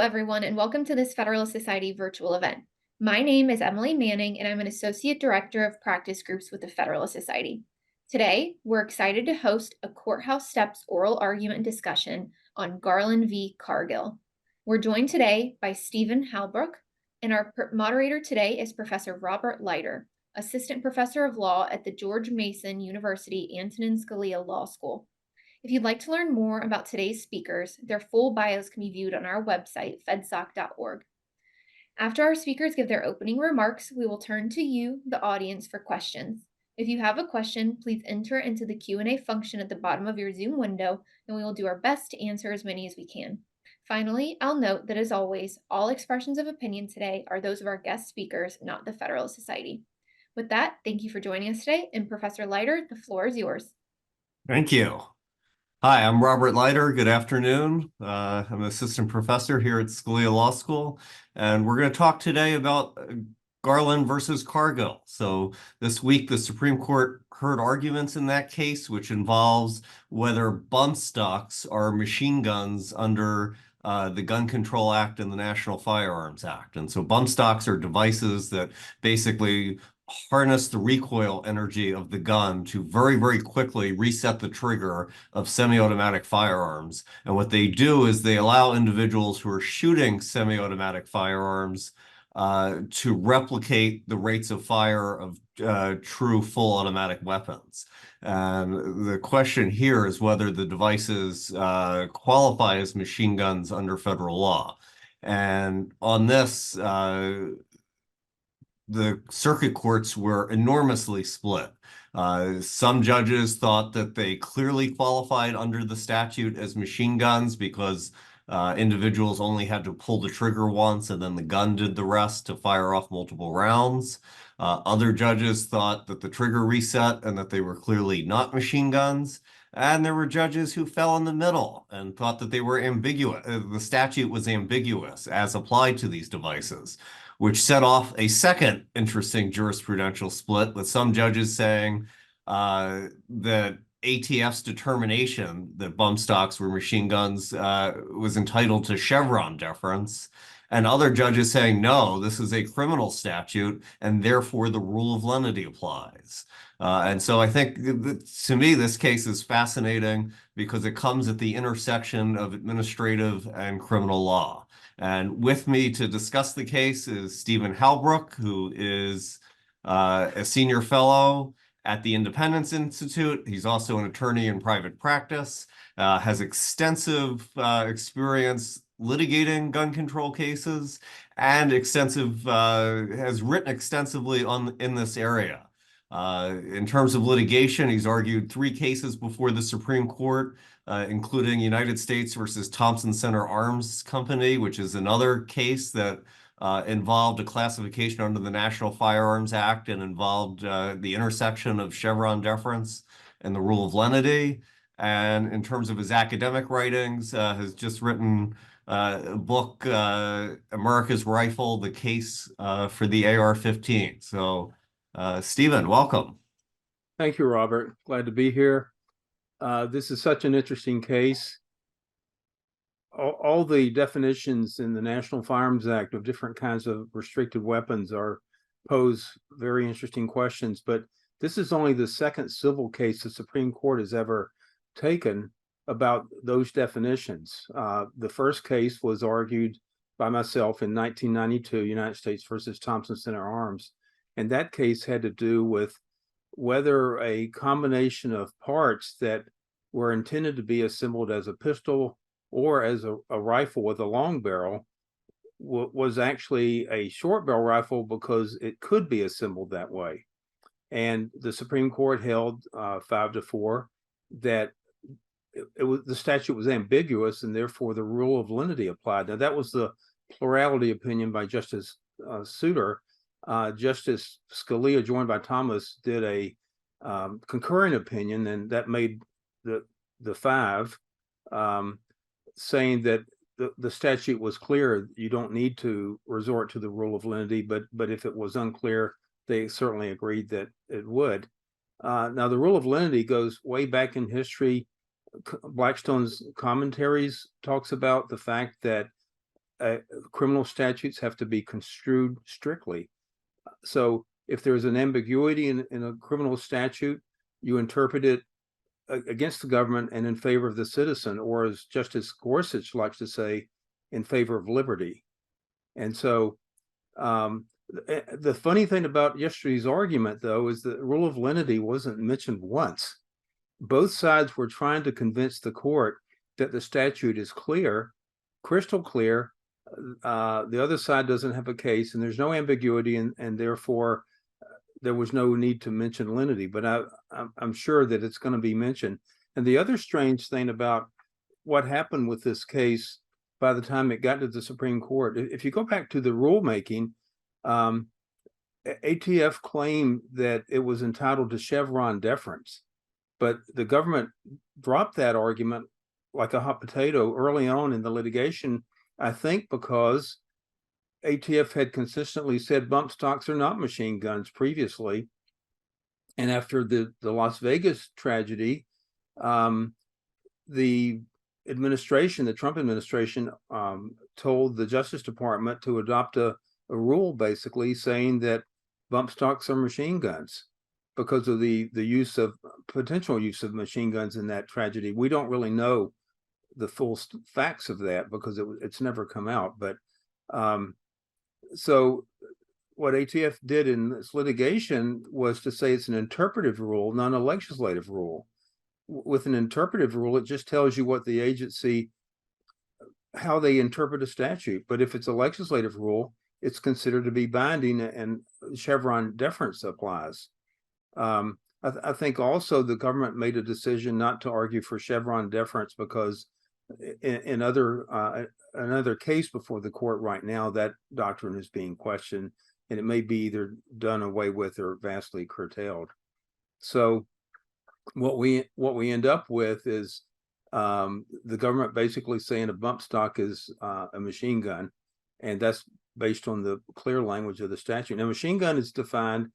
everyone, and welcome to this Federalist Society virtual event. My name is Emily Manning, and I'm an Associate Director of Practice Groups with the Federalist Society. Today, we're excited to host a Courthouse Steps oral argument and discussion on Garland v. Cargill. We're joined today by Stephen Halbrook, and our moderator today is Professor Robert Leiter, Assistant Professor of Law at the George Mason University Antonin Scalia Law School. If you'd like to learn more about today's speakers, their full bios can be viewed on our website, fedsoc.org. After our speakers give their opening remarks, we will turn to you, the audience, for questions. If you have a question, please enter it into the Q&A function at the bottom of your Zoom window, and we will do our best to answer as many as we can. Finally, I'll note that, as always, all expressions of opinion today are those of our guest speakers, not the Federalist Society. With that, thank you for joining us today, and Professor Leiter, the floor is yours. Thank you. Hi, I'm Robert Leiter. Good afternoon. I'm an assistant professor here at Scalia Law School, and we're going to talk today about Garland versus Cargill. So this week, the Supreme Court heard arguments in that case, which involves whether bumpstocks are machine guns under the Gun Control Act and the National Firearms Act. And so bumpstocks are devices that basically harness the recoil energy of the gun to very, very quickly reset the trigger of semi-automatic firearms. And what they do is they allow individuals who are shooting semi-automatic firearms to replicate the rates of fire of true full automatic weapons. And the question here is whether the devices qualify as machine guns under federal law. And on this, the circuit courts were enormously split. Some judges thought that they clearly qualified under the statute as machine guns because individuals only had to pull the trigger once and then the gun did the rest to fire off multiple rounds. Other judges thought that the trigger reset and that they were clearly not machine guns. And there were judges who fell in the middle and thought that they were ambiguous. The statute was ambiguous as applied to these devices, which set off a second interesting jurisprudential split, with some judges saying that ATF's determination that bumpstocks were machine guns was entitled to Chevron deference, and other judges saying, no, this is a criminal statute, and therefore the rule of lenity applies. And so I think, to me, this case is fascinating because it comes at the intersection of administrative and criminal law. And with me to discuss the case is Stephen Halbrook, who is a senior fellow at the Independence Institute. He's also an attorney in private practice, has extensive experience litigating gun control cases, and has written extensively in this area. In terms of litigation, he's argued 3 cases before the Supreme Court, including United States versus Thompson Center Arms Company, which is another case that involved a classification under the National Firearms Act and involved the intersection of Chevron deference and the rule of lenity. And in terms of his academic writings, has just written a book, America's Rifle, the case for the AR-15. So, Stephen, welcome. Thank you, Robert. Glad to be here. This is such an interesting case. All the definitions in the National Firearms Act of different kinds of restricted weapons pose very interesting questions, but this is only the second civil case the Supreme Court has ever taken about those definitions. The first case was argued by myself in 1992, United States versus Thompson Center Arms, and that case had to do with whether a combination of parts that were intended to be assembled as a pistol or as a rifle with a long barrel was actually a short barrel rifle because it could be assembled that way. And the Supreme Court held 5-4 that the statute was ambiguous and therefore the rule of lenity applied. Now, that was the plurality opinion by Justice Souter. Justice Scalia, joined by Thomas, did a concurring opinion, and that made the 5, saying that the statute was clear. You don't need to resort to the rule of lenity, but if it was unclear, they certainly agreed that it would. Now, the rule of lenity goes way back in history. Blackstone's commentaries talks about the fact that criminal statutes have to be construed strictly. So if there's an ambiguity in a criminal statute, you interpret it against the government and in favor of the citizen, or as Justice Gorsuch likes to say, in favor of liberty. And so the funny thing about yesterday's argument, though, is the rule of lenity wasn't mentioned once. Both sides were trying to convince the court that the statute is clear, crystal clear. The other side doesn't have a case, and there's no ambiguity, and therefore there was no need to mention lenity. But I'm sure that it's going to be mentioned. And the other strange thing about what happened with this case by the time it got to the Supreme Court, if you go back to the rulemaking, ATF claimed that it was entitled to Chevron deference, but the government dropped that argument like a hot potato early on in the litigation, I think because ATF had consistently said bump stocks are not machine guns previously. And after the Las Vegas tragedy, the administration, the Trump administration, told the Justice Department to adopt a rule basically saying that bump stocks are machine guns because of the potential use of machine guns in that tragedy. We don't really know the full facts of that because it's never come out. But so what ATF did in this litigation was to say it's an interpretive rule, not a legislative rule. With an interpretive rule, it just tells you what the agency, how they interpret a statute. But if it's a legislative rule, it's considered to be binding, and Chevron deference applies. I think also the government made a decision not to argue for Chevron deference because in another case before the court right now, that doctrine is being questioned, and it may be either done away with or vastly curtailed. So what we end up with is the government basically saying a bump stock is a machine gun, and that's based on the clear language of the statute. Now, machine gun is defined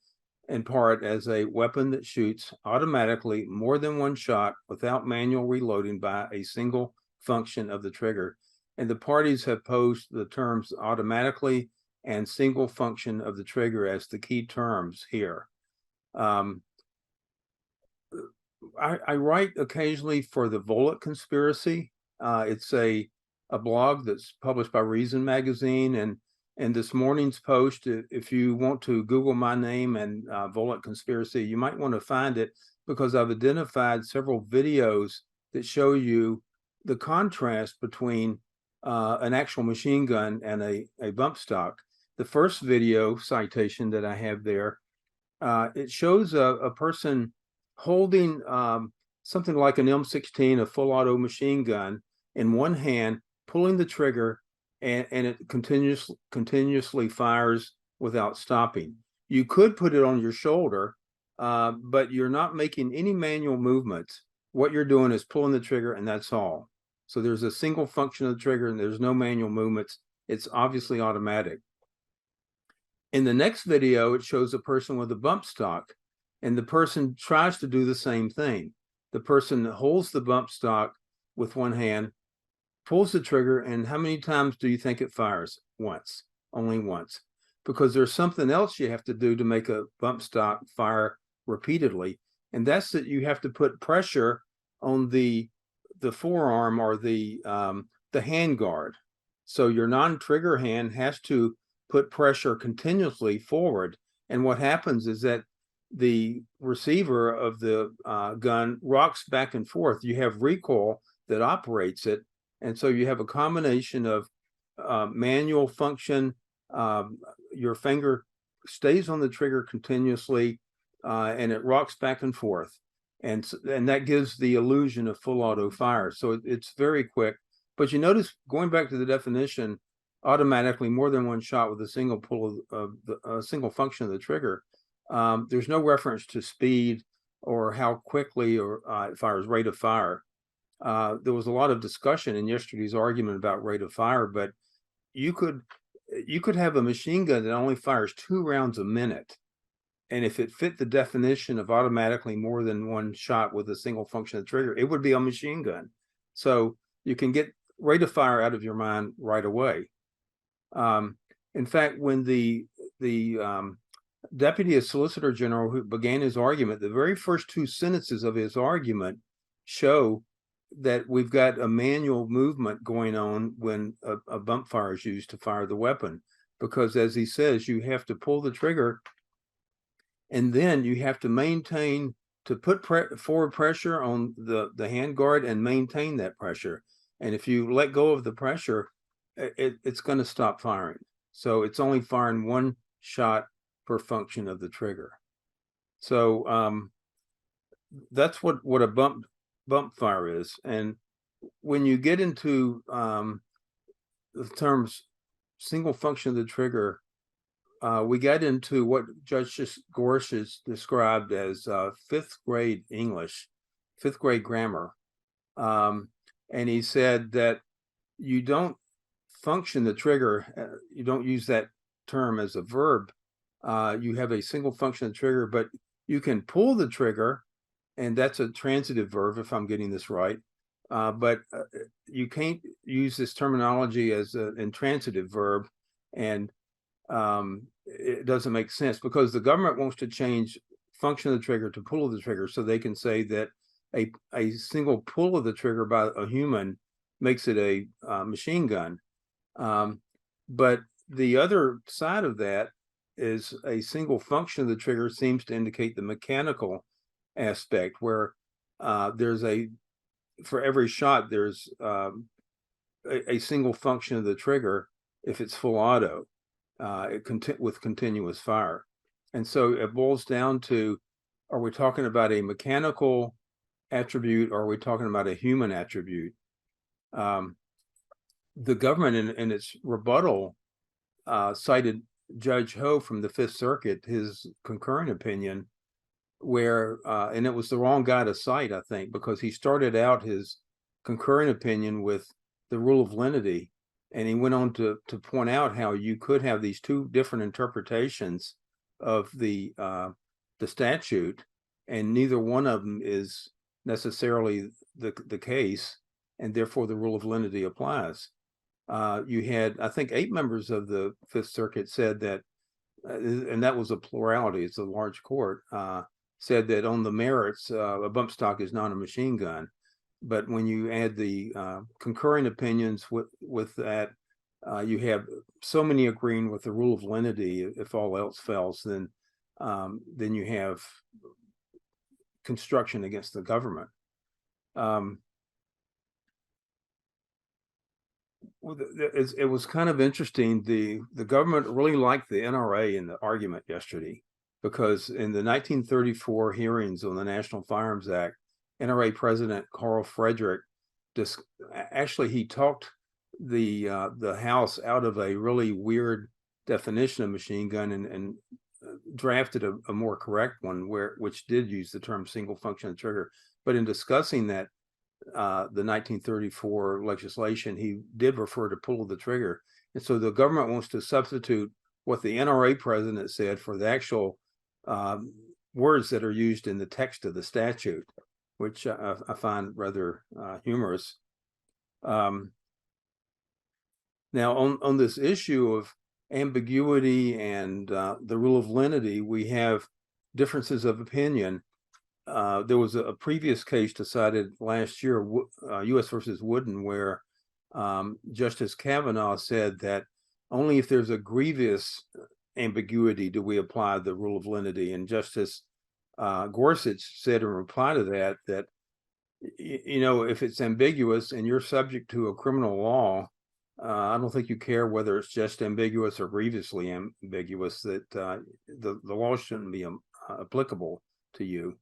in part as a weapon that shoots automatically more than one shot without manual reloading by a single function of the trigger. And the parties have posed the terms automatically and single function of the trigger as the key terms here. I write occasionally for the Volokh Conspiracy. It's a blog that's published by Reason Magazine, and this morning's post, if you want to Google my name and Volokh Conspiracy, you might want to find it because I've identified several videos that show you the contrast between an actual machine gun and a bump stock. The first video citation that I have there, it shows a person holding something like an M16, a full auto machine gun, in one hand, pulling the trigger, and it continuously fires without stopping. You could put it on your shoulder, but you're not making any manual movements. What you're doing is pulling the trigger, and that's all. So there's a single function of the trigger, and there's no manual movements. It's obviously automatic. In the next video, it shows a person with a bump stock, and the person tries to do the same thing. The person holds the bump stock with one hand, pulls the trigger, and how many times do you think it fires? Once, only once, because there's something else you have to do to make a bump stock fire repeatedly, and that's that you have to put pressure on the forearm or the hand guard. So your non-trigger hand has to put pressure continuously forward, and what happens is that the receiver of the gun rocks back and forth. You have recoil that operates it, and so you have a combination of manual function. Your finger stays on the trigger continuously, and it rocks back and forth, and that gives the illusion of full auto fire. So it's very quick. But you notice, going back to the definition, automatically more than one shot with a single pull of the single function of the trigger. There's no reference to speed or how quickly or it fires, rate of fire. There was a lot of discussion in yesterday's argument about rate of fire, but you could have a machine gun that only fires 2 rounds a minute, and if it fit the definition of automatically more than one shot with a single function of the trigger, it would be a machine gun. So you can get rate of fire out of your mind right away. In fact, when the Deputy Solicitor General who began his argument, the very first two sentences of his argument show that we've got a manual movement going on when a bump fire is used to fire the weapon. Because as he says, you have to pull the trigger and then you have to maintain to put forward pressure on the handguard and maintain that pressure. And if you let go of the pressure, it's going to stop firing. So it's only firing one shot per function of the trigger. So that's what a bump fire is. And when you get into the terms single function of the trigger, we got into what Judge Gorsuch has described as fifth grade English, fifth grade grammar. And he said that you don't function the trigger, you don't use that term as a verb. You have a single function of the trigger, but you can pull the trigger, and that's a transitive verb, if I'm getting this right. But you can't use this terminology as an intransitive verb, and it doesn't make sense because the government wants to change function of the trigger to pull of the trigger, so they can say that a single pull of the trigger by a human makes it a machine gun. But the other side of that is a single function of the trigger seems to indicate the mechanical aspect, where there's for every shot there's a single function of the trigger if it's full auto, with continuous fire. And so it boils down to, are we talking about a mechanical attribute or are we talking about a human attribute? The government in its rebuttal cited Judge Ho from the Fifth Circuit, his concurring opinion, where and it was the wrong guy to cite, I think, because he started out his concurring opinion with the rule of lenity, and he went on to point out how you could have these two different interpretations of the statute, and neither one of them is necessarily the case, and therefore the rule of lenity applies. You had, I think, 8 members of the Fifth Circuit said that, and that was a plurality, it's a large court, said that on the merits, a bump stock is not a machine gun. But when you add the concurring opinions with that, you have so many agreeing with the rule of lenity. If all else fails, then you have construction against the government. It was kind of interesting. The government really liked the NRA in the argument yesterday, because in the 1934 hearings on the National Firearms Act, NRA President Carl Frederick actually he talked the House out of a really weird definition of machine gun and drafted a more correct one, which did use the term single function of trigger. But in discussing that the 1934 legislation, he did refer to pull of the trigger. And so the government wants to substitute what the NRA president said for the actual words that are used in the text of the statute, which I find rather humorous. Now, on this issue of ambiguity and the rule of lenity, we have differences of opinion. There was a previous case decided last year, U.S. versus Wooden, where Justice Kavanaugh said that only if there's a grievous ambiguity do we apply the rule of lenity. And Justice Gorsuch said in reply to that, you know, if it's ambiguous and you're subject to a criminal law, I don't think you care whether it's just ambiguous or grievously ambiguous, that the law shouldn't be applicable to you.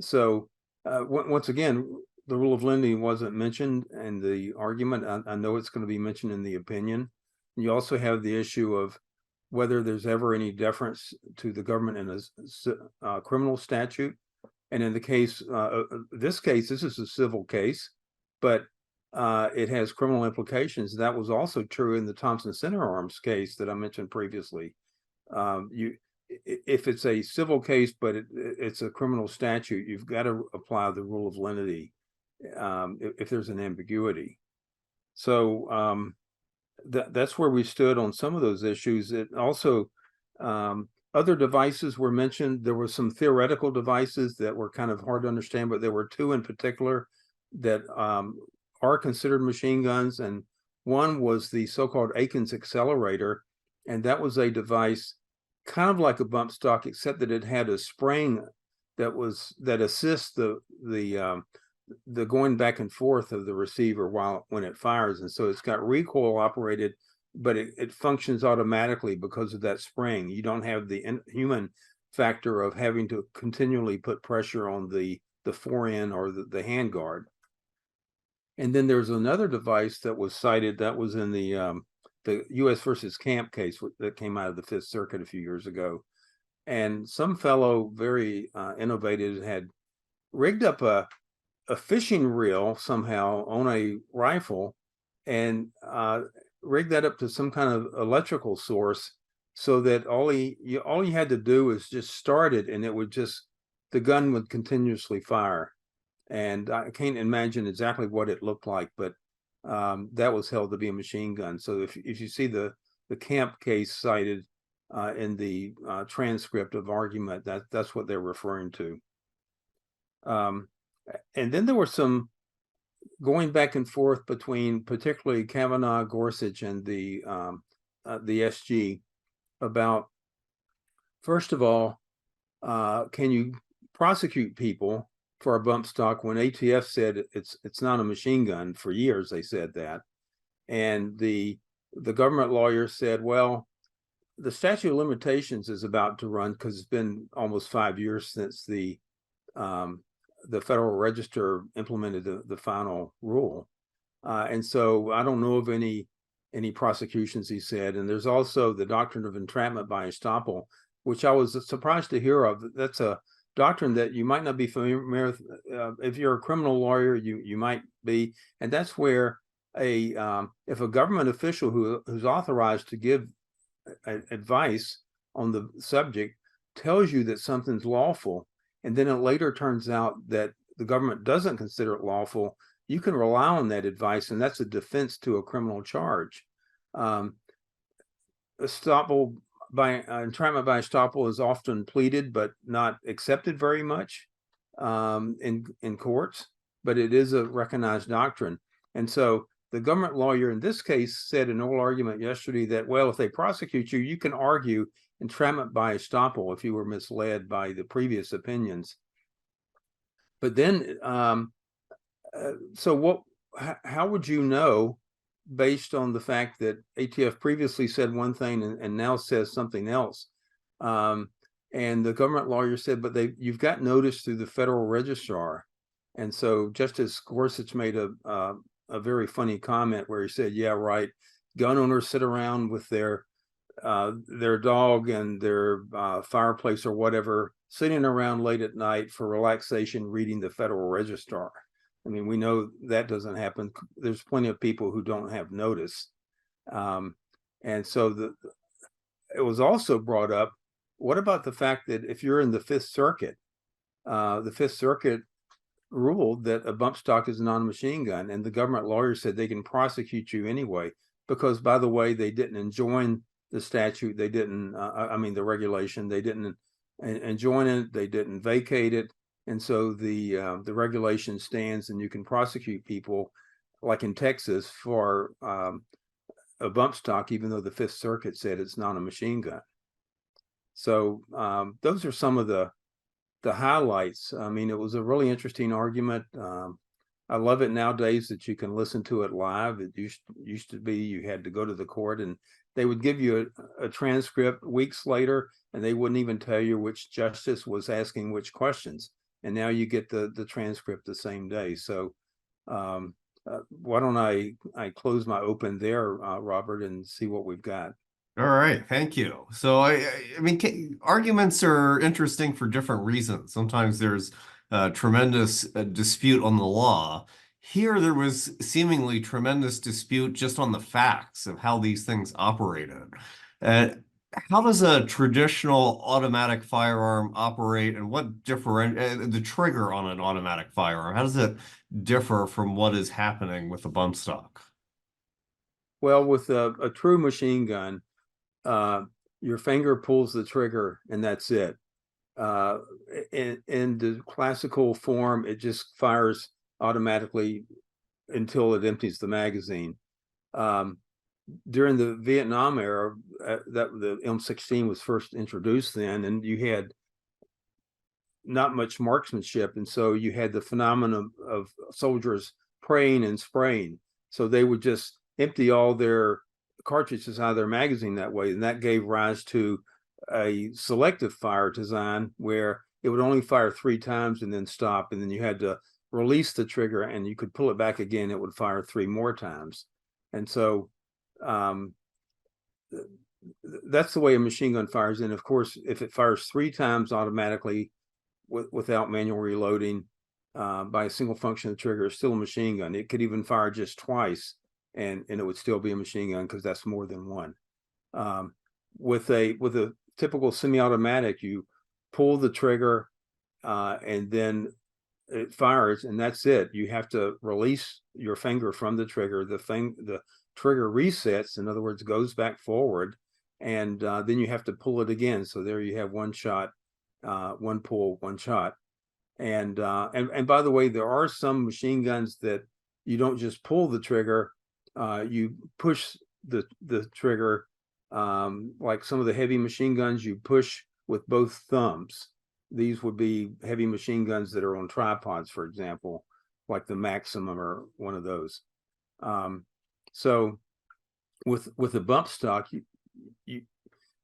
So once again, the rule of lenity wasn't mentioned in the argument. I know it's going to be mentioned in the opinion. You also have the issue of whether there's ever any deference to the government in a criminal statute. And in the case, this is a civil case, but it has criminal implications. That was also true in the Thompson Center Arms case that I mentioned previously. If it's a civil case, but it's a criminal statute, you've got to apply the rule of lenity if there's an ambiguity. So that's where we stood on some of those issues. It also, other devices were mentioned. There were some theoretical devices that were kind of hard to understand, but there were two in particular that are considered machine guns. And one was the so-called Aikens accelerator. And that was a device kind of like a bump stock, except that it had a spring that assists the going back and forth of the receiver when it fires. And so it's got recoil operated, but it functions automatically because of that spring. You don't have the human factor of having to continually put pressure on the forend or the handguard. And then there's another device that was cited that was in the U.S. versus Camp case that came out of the Fifth Circuit a few years ago. And some fellow very innovative had rigged up a fishing reel somehow on a rifle and rigged that up to some kind of electrical source, so that all you had to do is just start it and it would the gun would continuously fire. And I can't imagine exactly what it looked like, but that was held to be a machine gun. So if you see the Camp case cited in the transcript of argument, that's what they're referring to. And then there were some going back and forth between particularly Kavanaugh, Gorsuch, and the SG about, first of all, can you prosecute people for a bump stock when ATF said it's not a machine gun? For years they said that, and the government lawyer said, well, the statute of limitations is about to run because it's been almost 5 years since the Federal Register implemented the final rule, and so I don't know of any prosecutions, he said. And there's also the doctrine of entrapment by estoppel, which I was surprised to hear of. That's a doctrine that you might not be familiar with. If you're a criminal lawyer, you might be, and that's where if a government official who's authorized to give advice on the subject tells you that something's lawful, and then it later turns out that the government doesn't consider it lawful, you can rely on that advice, and that's a defense to a criminal charge. Estoppel by entrapment by estoppel is often pleaded but not accepted very much in courts, but it is a recognized doctrine. And so the government lawyer in this case said in oral argument yesterday that, well, if they prosecute you, you can argue entrapment by estoppel if you were misled by the previous opinions. But then, so how would you know, based on the fact that ATF previously said one thing and now says something else? And the government lawyer said, but you've got notice through the Federal Registrar. And so Justice Gorsuch made a very funny comment where he said, yeah, right, gun owners sit around with their dog and their fireplace or whatever, sitting around late at night for relaxation, reading the Federal Registrar. I mean, we know that doesn't happen. There's plenty of people who don't have notice. And so it was also brought up, what about the fact that if you're in the Fifth Circuit ruled that a bump stock is not a machine gun, and the government lawyer said they can prosecute you anyway, because, by the way, they didn't enjoin the statute, they didn't, the regulation, they didn't enjoin it, they didn't vacate it, and so the regulation stands, and you can prosecute people, like in Texas, for a bump stock, even though the Fifth Circuit said it's not a machine gun. So those are some of the highlights. I mean, it was a really interesting argument. I love it nowadays that you can listen to it live. It used to be you had to go to the court and they would give you a transcript weeks later, and they wouldn't even tell you which justice was asking which questions. And now you get the transcript the same day. So why don't I close my open there, Robert, and see what we've got. All right, thank you. So I mean, arguments are interesting for different reasons. Sometimes there's a tremendous dispute on the law. Here, there was seemingly tremendous dispute just on the facts of how these things operated. How does a traditional automatic firearm operate, and what the trigger on an automatic firearm? How does it differ from what is happening with a bump stock? Well, with a true machine gun, your finger pulls the trigger and that's it. In the classical form, it just fires automatically until it empties the magazine. During the Vietnam era, that the M16 was first introduced then, and you had not much marksmanship, and so you had the phenomenon of soldiers praying and spraying. So they would just empty all their cartridges out of their magazine that way, and that gave rise to a selective fire design where it would only fire 3 times and then stop, and then you had to release the trigger and you could pull it back again, it would fire 3 more times. And so that's the way a machine gun fires. And of course, if it fires 3 times automatically without manual reloading by a single function of the trigger, it's still a machine gun. It could even fire just twice and it would still be a machine gun because that's more than one. With a typical semi-automatic, you pull the trigger and then it fires, and that's it. You have to release your finger from the trigger. The trigger resets, in other words, goes back forward, and then you have to pull it again. So there you have one shot, one pull, one shot. And by the way, there are some machine guns that you don't just pull the trigger, you push the trigger. Like some of the heavy machine guns, you push with both thumbs. These would be heavy machine guns that are on tripods, for example, like the Maximum or one of those. So with a bump stock,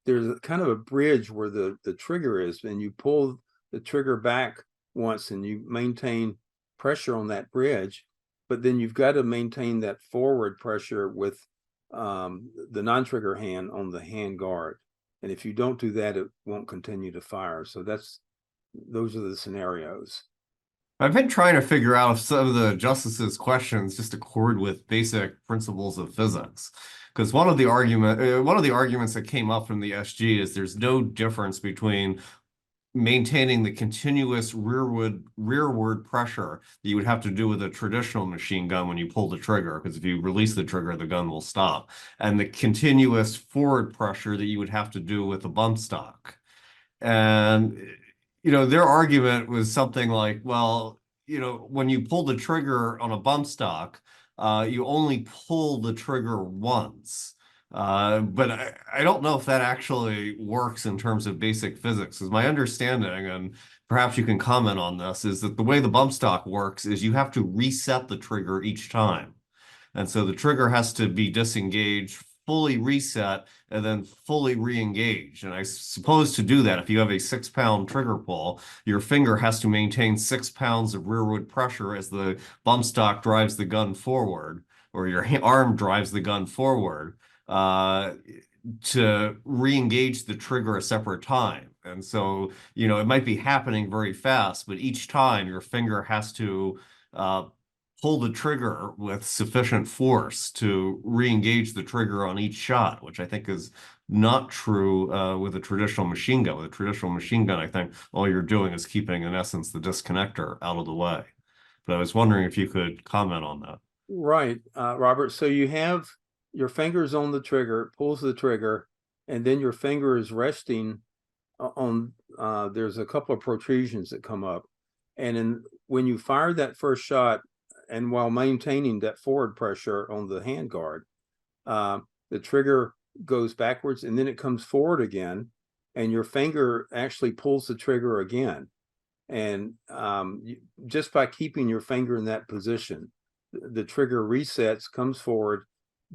there's a kind of a bridge where the trigger is, and you pull the trigger back once and you maintain pressure on that bridge, but then you've got to maintain that forward pressure with the non-trigger hand on the hand guard. And if you don't do that, it won't continue to fire. So those are the scenarios. I've been trying to figure out if some of the justices' questions just accord with basic principles of physics. Because one of the arguments that came up from the SG is there's no difference between maintaining the continuous rearward pressure that you would have to do with a traditional machine gun when you pull the trigger, because if you release the trigger, the gun will stop, and the continuous forward pressure that you would have to do with a bump stock. And their argument was something like, well, when you pull the trigger on a bump stock, you only pull the trigger once. But I don't know if that actually works in terms of basic physics. Is my understanding, and perhaps you can comment on this, is that the way the bump stock works is you have to reset the trigger each time. And so the trigger has to be disengaged, fully reset, and then fully re-engaged. And I suppose to do that, if you have a 6-pound trigger pull, your finger has to maintain 6 pounds of rearward pressure as the bump stock drives the gun forward, or your arm drives the gun forward, to re-engage the trigger a separate time. And so, it might be happening very fast, but each time your finger has to pull the trigger with sufficient force to re-engage the trigger on each shot, which I think is not true with a traditional machine gun. With a traditional machine gun, I think all you're doing is keeping, in essence, the disconnector out of the way. But I was wondering if you could comment on that. Right, Robert. So you have your fingers on the trigger, pulls the trigger, and then your finger is resting on, there's a couple of protrusions that come up. And when you fire that first shot, and while maintaining that forward pressure on the handguard, the trigger goes backwards and then it comes forward again, and your finger actually pulls the trigger again. And just by keeping your finger in that position, the trigger resets, comes forward,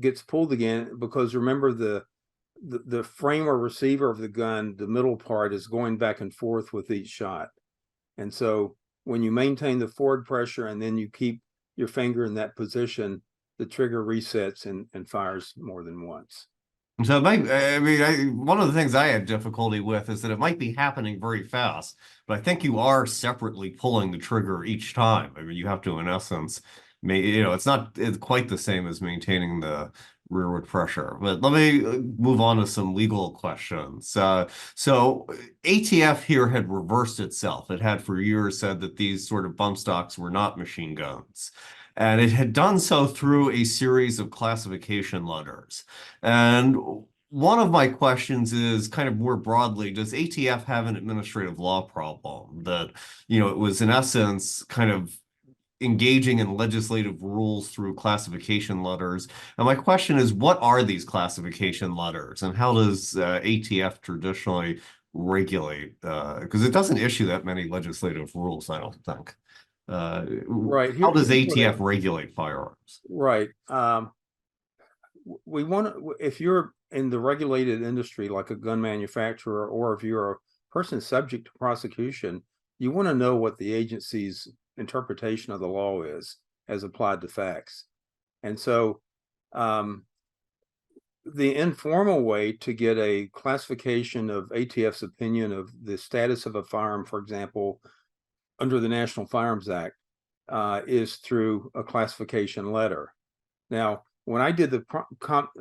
gets pulled again, because remember the frame or receiver of the gun, the middle part, is going back and forth with each shot. And so when you maintain the forward pressure and then you keep your finger in that position, the trigger resets and fires more than once. So it might, one of the things I had difficulty with is that it might be happening very fast, but I think you are separately pulling the trigger each time. I mean, you have to, in essence, it's not quite the same as maintaining the rearward pressure. But let me move on to some legal questions. So ATF here had reversed itself. It had for years said that these sort of bump stocks were not machine guns. And it had done so through a series of classification letters. And one of my questions is kind of more broadly, does ATF have an administrative law problem that, it was in essence kind of engaging in legislative rules through classification letters? And my question is, what are these classification letters and how does ATF traditionally regulate? Because it doesn't issue that many legislative rules, I don't think. Right. How does Here's what ATF regulate firearms? right. We want to, if you're in the regulated industry, like a gun manufacturer, or if you're a person subject to prosecution, you want to know what the agency's interpretation of the law is as applied to facts. And so the informal way to get a classification of ATF's opinion of the status of a firearm, for example, under the National Firearms Act, is through a classification letter. Now, when I did the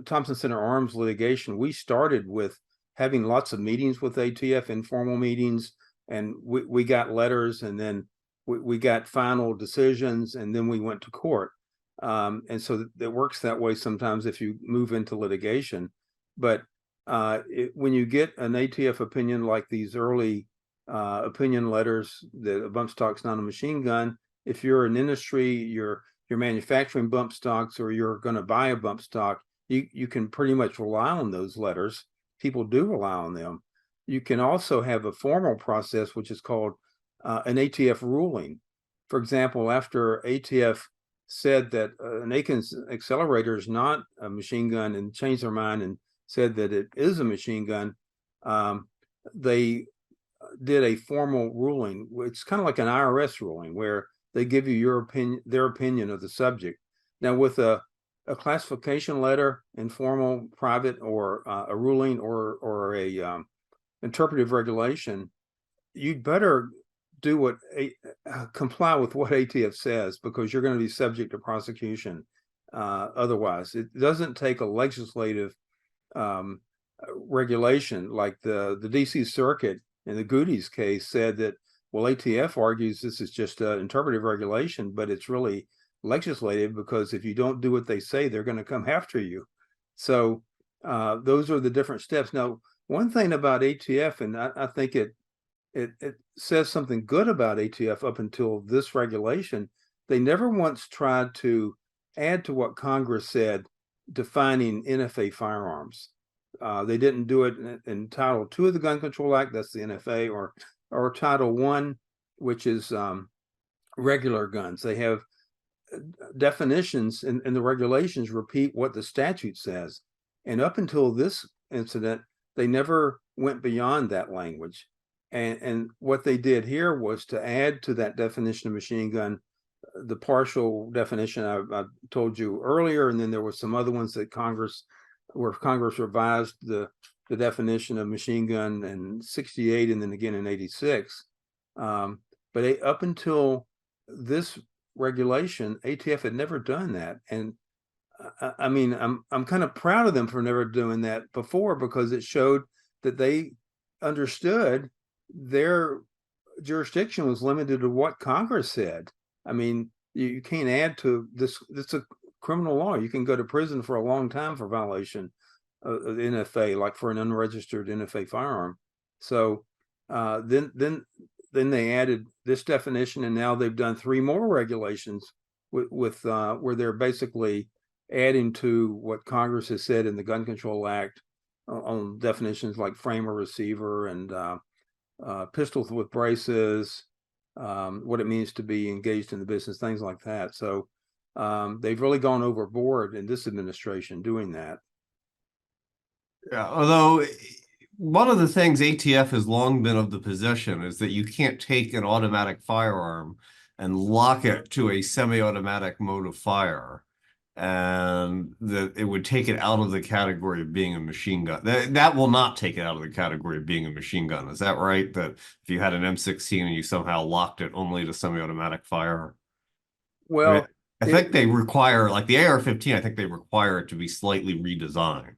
Thompson Center Arms litigation, we started with having lots of meetings with ATF, informal meetings, and we got letters, and then we got final decisions, and then we went to court. And so it works that way sometimes if you move into litigation. But when you get an ATF opinion like these early opinion letters, that a bump stock's not a machine gun, if you're an industry, you're manufacturing bump stocks, or you're going to buy a bump stock, you can pretty much rely on those letters. People do rely on them. You can also have a formal process, which is called an ATF ruling. For example, after ATF said that an Aikens accelerator is not a machine gun and changed their mind and said that it is a machine gun, they did a formal ruling. It's kind of like an IRS ruling where they give you their opinion of the subject. Now, with a classification letter, informal, private, or a ruling, or a interpretive regulation, you'd better do comply with what ATF says, because you're going to be subject to prosecution. Otherwise, it doesn't take a legislative regulation like the DC Circuit in the Goody's case said that, well, ATF argues this is just an interpretive regulation, but it's really legislative, because if you don't do what they say, they're going to come after you. So those are the different steps. Now, one thing about ATF, and I think it says something good about ATF up until this regulation, they never once tried to add to what Congress said defining NFA firearms. They didn't do it in Title II of the Gun Control Act, that's the NFA, or Title I, which is regular guns. They have definitions, and the regulations repeat what the statute says. And up until this incident, they never went beyond that language. And what they did here was to add to that definition of machine gun the partial definition I told you earlier, and then there were some other ones that Congress revised the definition of machine gun in '68 and then again in '86. But up until this regulation, ATF had never done that. And I mean, I'm kind of proud of them for never doing that before, because it showed that they understood their jurisdiction was limited to what Congress said. I mean, you can't add to this. It's a criminal law. You can go to prison for a long time for violation of the NFA, like for an unregistered NFA firearm. So then they added this definition, and now they've done 3 more regulations with where they're basically adding to what Congress has said in the Gun Control Act on definitions like frame or receiver, and pistols with braces, what it means to be engaged in the business, things like that. So they've really gone overboard in this administration doing that. Yeah, although one of the things ATF has long been of the position is that you can't take an automatic firearm and lock it to a semi-automatic mode of fire, and that it would take it out of the category of being a machine gun. That will not take it out of the category of being a machine gun. Is that right? That if you had an M16 and you somehow locked it only to semi-automatic fire? Well, I think they require, like the AR-15, I think they require it to be slightly redesigned.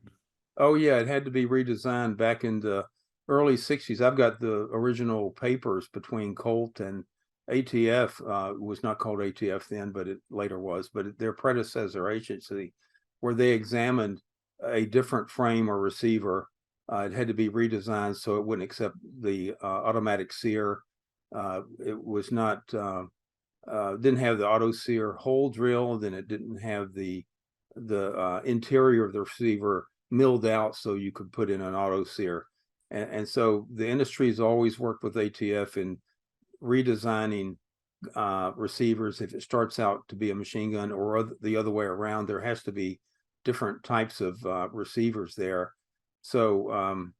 oh yeah, it had to be redesigned back in the early '60s. I've got the original papers between Colt and ATF was not called ATF then, but it later was, but their predecessor agency, where they examined a different frame or receiver. It had to be redesigned so it wouldn't accept the automatic sear. It was not, didn't have the auto sear hole drill, then it didn't have the interior of the receiver milled out so you could put in an auto sear. And so the industry has always worked with ATF in redesigning receivers. If it starts out to be a machine gun or the other way around, there has to be different types of receivers there. So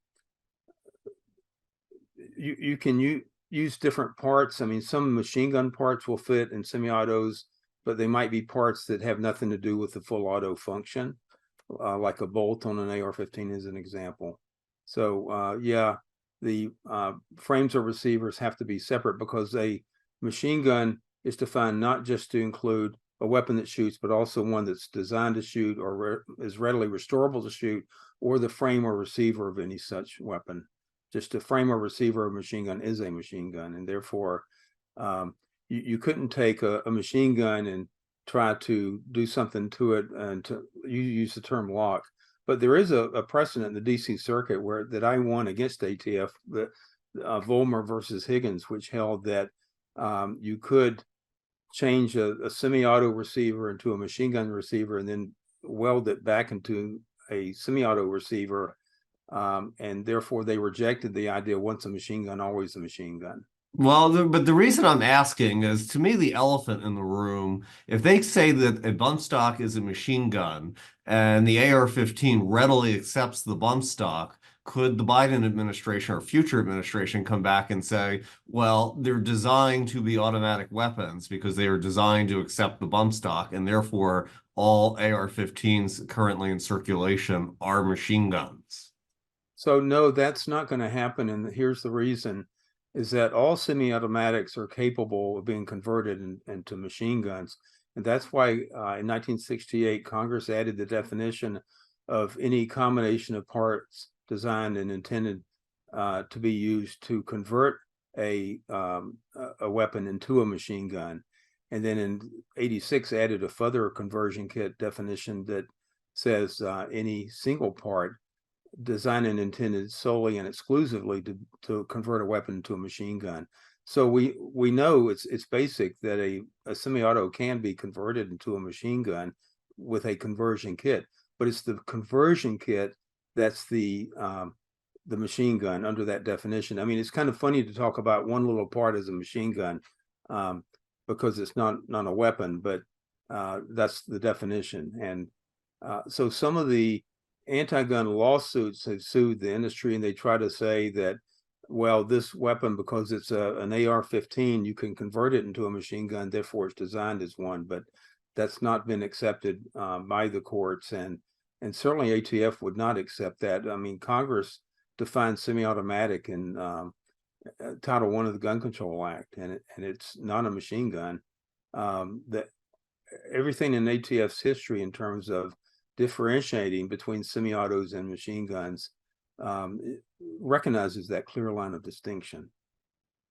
you can use different parts. I mean, some machine gun parts will fit in semi-autos, but they might be parts that have nothing to do with the full auto function, like a bolt on an AR-15 is an example. So yeah, the frames or receivers have to be separate because a machine gun is defined not just to include a weapon that shoots, but also one that's designed to shoot or is readily restorable to shoot, or the frame or receiver of any such weapon. Just a frame or receiver of a machine gun is a machine gun, and therefore you couldn't take a machine gun and try to do something to it, and you use the term lock. But there is a precedent in the DC Circuit that I won against ATF, the Vollmer versus Higgins, which held that you could change a semi-auto receiver into a machine gun receiver and then weld it back into a semi-auto receiver. And therefore they rejected the idea once a machine gun, always a machine gun. Well, but the reason I'm asking is, to me, the elephant in the room, if they say that a bump stock is a machine gun and the AR-15 readily accepts the bump stock, could the Biden administration or future administration come back and say, well, they're designed to be automatic weapons because they are designed to accept the bump stock, and therefore all AR-15s currently in circulation are machine guns? So no, that's not going to happen. And here's the reason, is that all semi-automatics are capable of being converted into machine guns. And that's why in 1968, Congress added the definition of any combination of parts designed and intended to be used to convert a weapon into a machine gun. And then in 86 added a further conversion kit definition that says any single part designed and intended solely and exclusively to convert a weapon into a machine gun. So we know it's basic that a semi-auto can be converted into a machine gun with a conversion kit, but it's the conversion kit that's the machine gun under that definition. I mean, it's kind of funny to talk about one little part as a machine gun because it's not a weapon, but that's the definition. And so some of the anti-gun lawsuits have sued the industry, and they try to say that, well, this weapon, because it's an AR-15, you can convert it into a machine gun, therefore it's designed as one. But that's not been accepted by the courts, and certainly ATF would not accept that. I mean, Congress defined semi-automatic in Title I of the Gun Control Act, and it's not a machine gun. That everything in ATF's history in terms of differentiating between semi-autos and machine guns recognizes that clear line of distinction.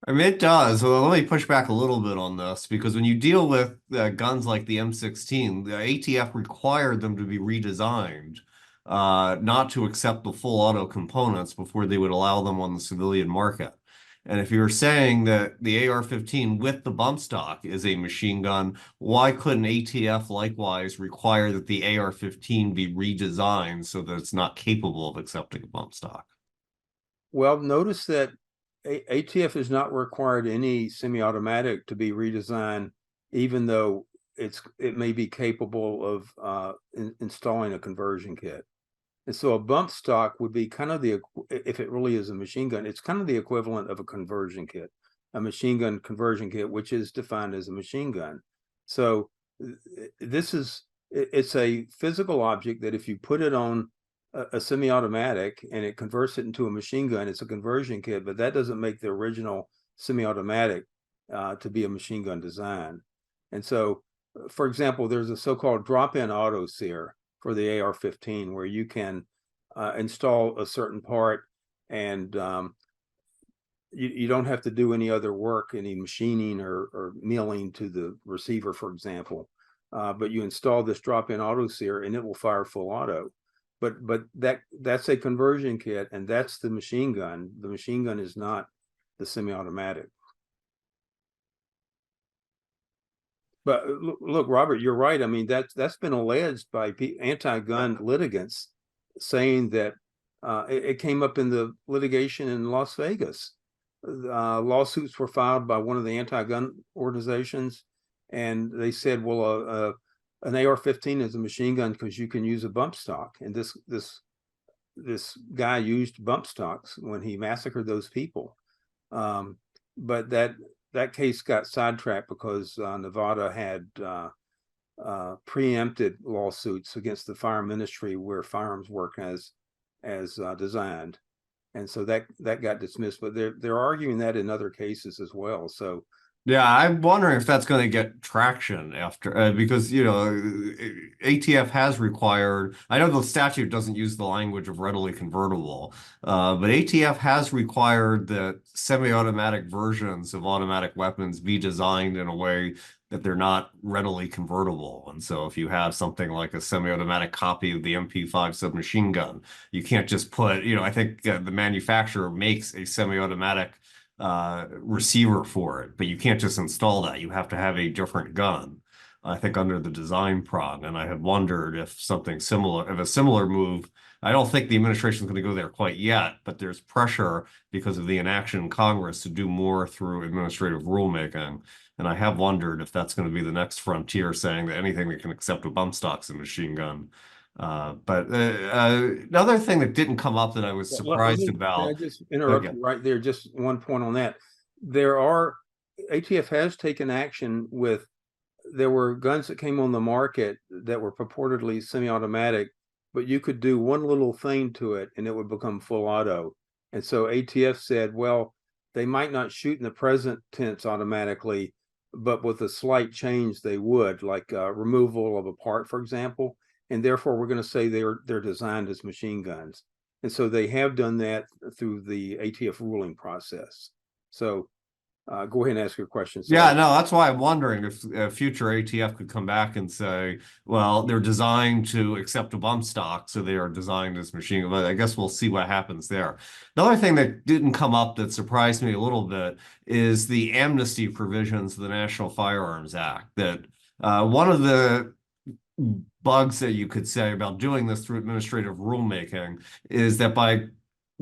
I mean, it does. Well, let me push back a little bit on this, because when you deal with guns like the M16, the ATF required them to be redesigned, not to accept the full auto components before they would allow them on the civilian market. And if you're saying that the AR-15 with the bump stock is a machine gun, why couldn't ATF likewise require that the AR-15 be redesigned so that it's not capable of accepting a bump stock? Well, notice that ATF has not required any semi-automatic to be redesigned, even though it may be capable of installing a conversion kit. And so a bump stock would be kind of if it really is a machine gun, it's kind of the equivalent of a conversion kit, a machine gun conversion kit, which is defined as a machine gun. So it's a physical object that if you put it on a semi-automatic and it converts it into a machine gun, it's a conversion kit, but that doesn't make the original semi-automatic to be a machine gun design. And so, for example, there's a so-called drop-in auto sear for the AR-15 where you can install a certain part and you don't have to do any other work, any machining or milling to the receiver, for example. But you install this drop-in auto sear and it will fire full auto. But that's a conversion kit, and that's the machine gun. The machine gun is not the semi-automatic. But look, Robert, you're right. I mean, that's been alleged by anti-gun litigants, saying that it came up in the litigation in Las Vegas. Lawsuits were filed by one of the anti-gun organizations, and they said, well, an AR-15 is a machine gun because you can use a bump stock, and this guy used bump stocks when he massacred those people. But that case got sidetracked because Nevada had preempted lawsuits against the fire ministry where firearms work as designed, and so that got dismissed. But they're arguing that in other cases as well. So yeah, I'm wondering if that's going to get traction after, because, you know, ATF has required, I know the statute doesn't use the language of readily convertible, but ATF has required that semi-automatic versions of automatic weapons be designed in a way that they're not readily convertible. And so if you have something like a semi-automatic copy of the MP5 submachine gun, you can't just put, you know, I think the manufacturer makes a semi-automatic receiver for it, but you can't just install that. You have to have a different gun, I think, under the design prong. And I had wondered if something similar, if a similar move, I don't think the administration is going to go there quite yet, but there's pressure because of the inaction in Congress to do more through administrative rulemaking. And I have wondered if that's going to be the next frontier, saying that anything that can accept a bump stock's a machine gun. But another thing that didn't come up that I was surprised about. Can I just interrupt you right there? Just one point on that. ATF has taken action with, there were guns that came on the market that were purportedly semi-automatic, but you could do one little thing to it and it would become full auto. And so ATF said, well, they might not shoot in the present tense automatically, but with a slight change they would, like removal of a part, for example. And therefore, we're going to say they're designed as machine guns. And so they have done that through the ATF ruling process. So go ahead and ask your question. Yeah, no, that's why I'm wondering if future ATF could come back and say, well, they're designed to accept a bump stock, so they are designed as machine. But I guess we'll see what happens there. Another thing that didn't come up that surprised me a little bit is the amnesty provisions of the National Firearms Act. That one of the bugs that you could say about doing this through administrative rulemaking is that by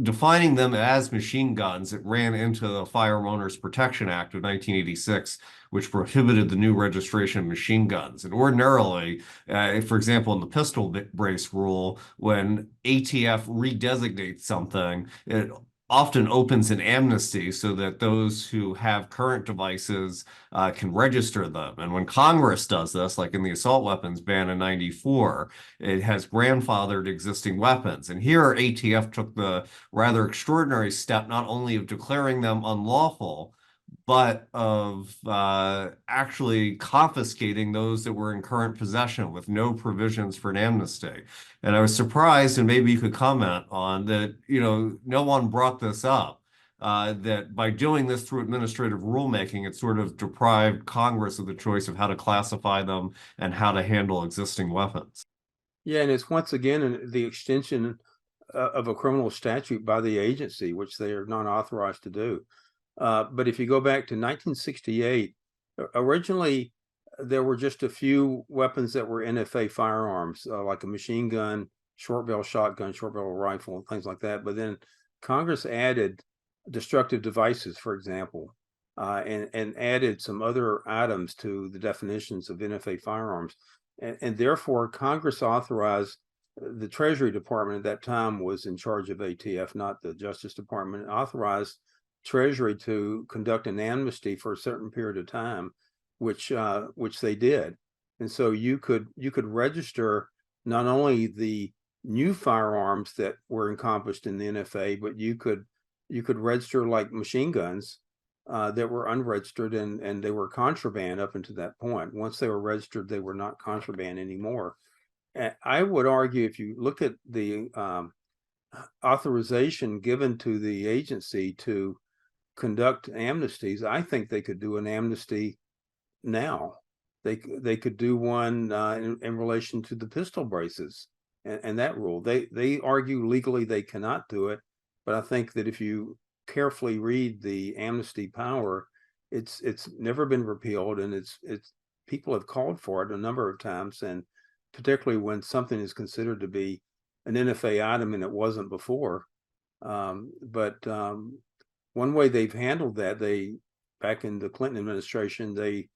defining them as machine guns, it ran into the Firearm Owners Protection Act of 1986, which prohibited the new registration of machine guns. And ordinarily, for example, in the pistol brace rule, when ATF redesignates something, it often opens an amnesty so that those who have current devices can register them. And when Congress does this, like in the assault weapons ban in '94, it has grandfathered existing weapons. And here ATF took the rather extraordinary step not only of declaring them unlawful, but of actually confiscating those that were in current possession with no provisions for an amnesty. And I was surprised, and maybe you could comment on that, you know, no one brought this up, that by doing this through administrative rulemaking, it sort of deprived Congress of the choice of how to classify them and how to handle existing weapons. Yeah, and it's once again the extension of a criminal statute by the agency, which they are not authorized to do. But if you go back to 1968, originally there were just a few weapons that were NFA firearms, like a machine gun, short barrel shotgun, short barrel rifle, and things like that. But then Congress added destructive devices, for example, and added some other items to the definitions of NFA firearms. And therefore, Congress authorized, the Treasury Department at that time was in charge of ATF, not the Justice Department, authorized Treasury to conduct an amnesty for a certain period of time, which they did. And so you could register not only the new firearms that were encompassed in the NFA, but you could register like machine guns that were unregistered and they were contraband up until that point. Once they were registered, they were not contraband anymore. And I would argue, if you look at the authorization given to the agency to conduct amnesties, I think they could do an amnesty now. They could do one in relation to the pistol braces and that rule. They argue legally they cannot do it, but I think that if you carefully read the amnesty power, it's never been repealed, and it's people have called for it a number of times, and particularly when something is considered to be an NFA item and it wasn't before. One way they've handled that, back in the Clinton administration, they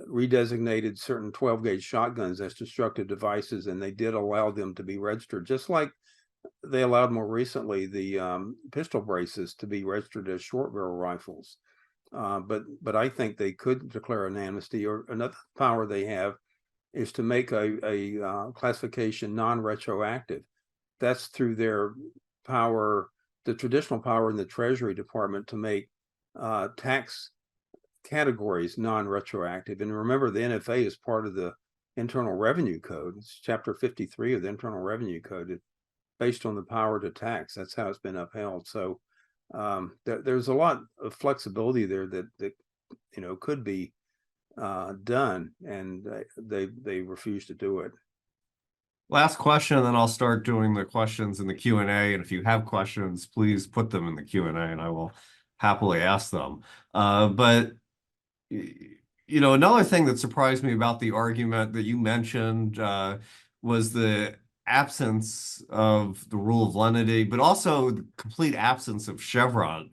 redesignated certain 12-gauge shotguns as destructive devices, and they did allow them to be registered, just like they allowed more recently the pistol braces to be registered as short barrel rifles. But I think they could declare an amnesty. Or another power they have is to make a classification non-retroactive. That's through their power, the traditional power in the Treasury Department, to make tax categories non-retroactive. And remember, the NFA is part of the Internal Revenue Code. It's Chapter 53 of the Internal Revenue Code. It's based on the power to tax. That's how it's been upheld. So there's a lot of flexibility there that could be done, and they refuse to do it. Last question, and then I'll start doing the questions in the Q&A. And if you have questions, please put them in the Q&A, and I will happily ask them. But another thing that surprised me about the argument that you mentioned was the absence of the rule of lenity, but also the complete absence of Chevron,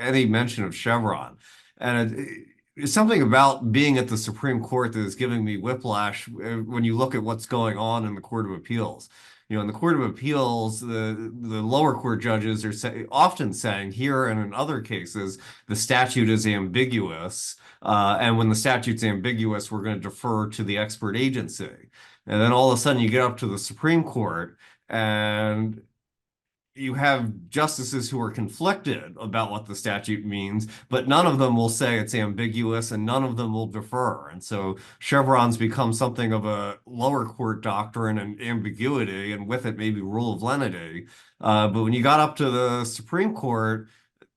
any mention of Chevron. And it's something about being at the Supreme Court that is giving me whiplash when you look at what's going on in the Court of Appeals. In the Court of Appeals, the lower court judges are often saying here and in other cases, the statute is ambiguous. And when the statute's ambiguous, we're going to defer to the expert agency. And then all of a sudden you get up to the Supreme Court and you have justices who are conflicted about what the statute means, but none of them will say it's ambiguous and none of them will defer. And so Chevron's become something of a lower court doctrine and ambiguity, and with it maybe rule of lenity. But when you got up to the Supreme Court,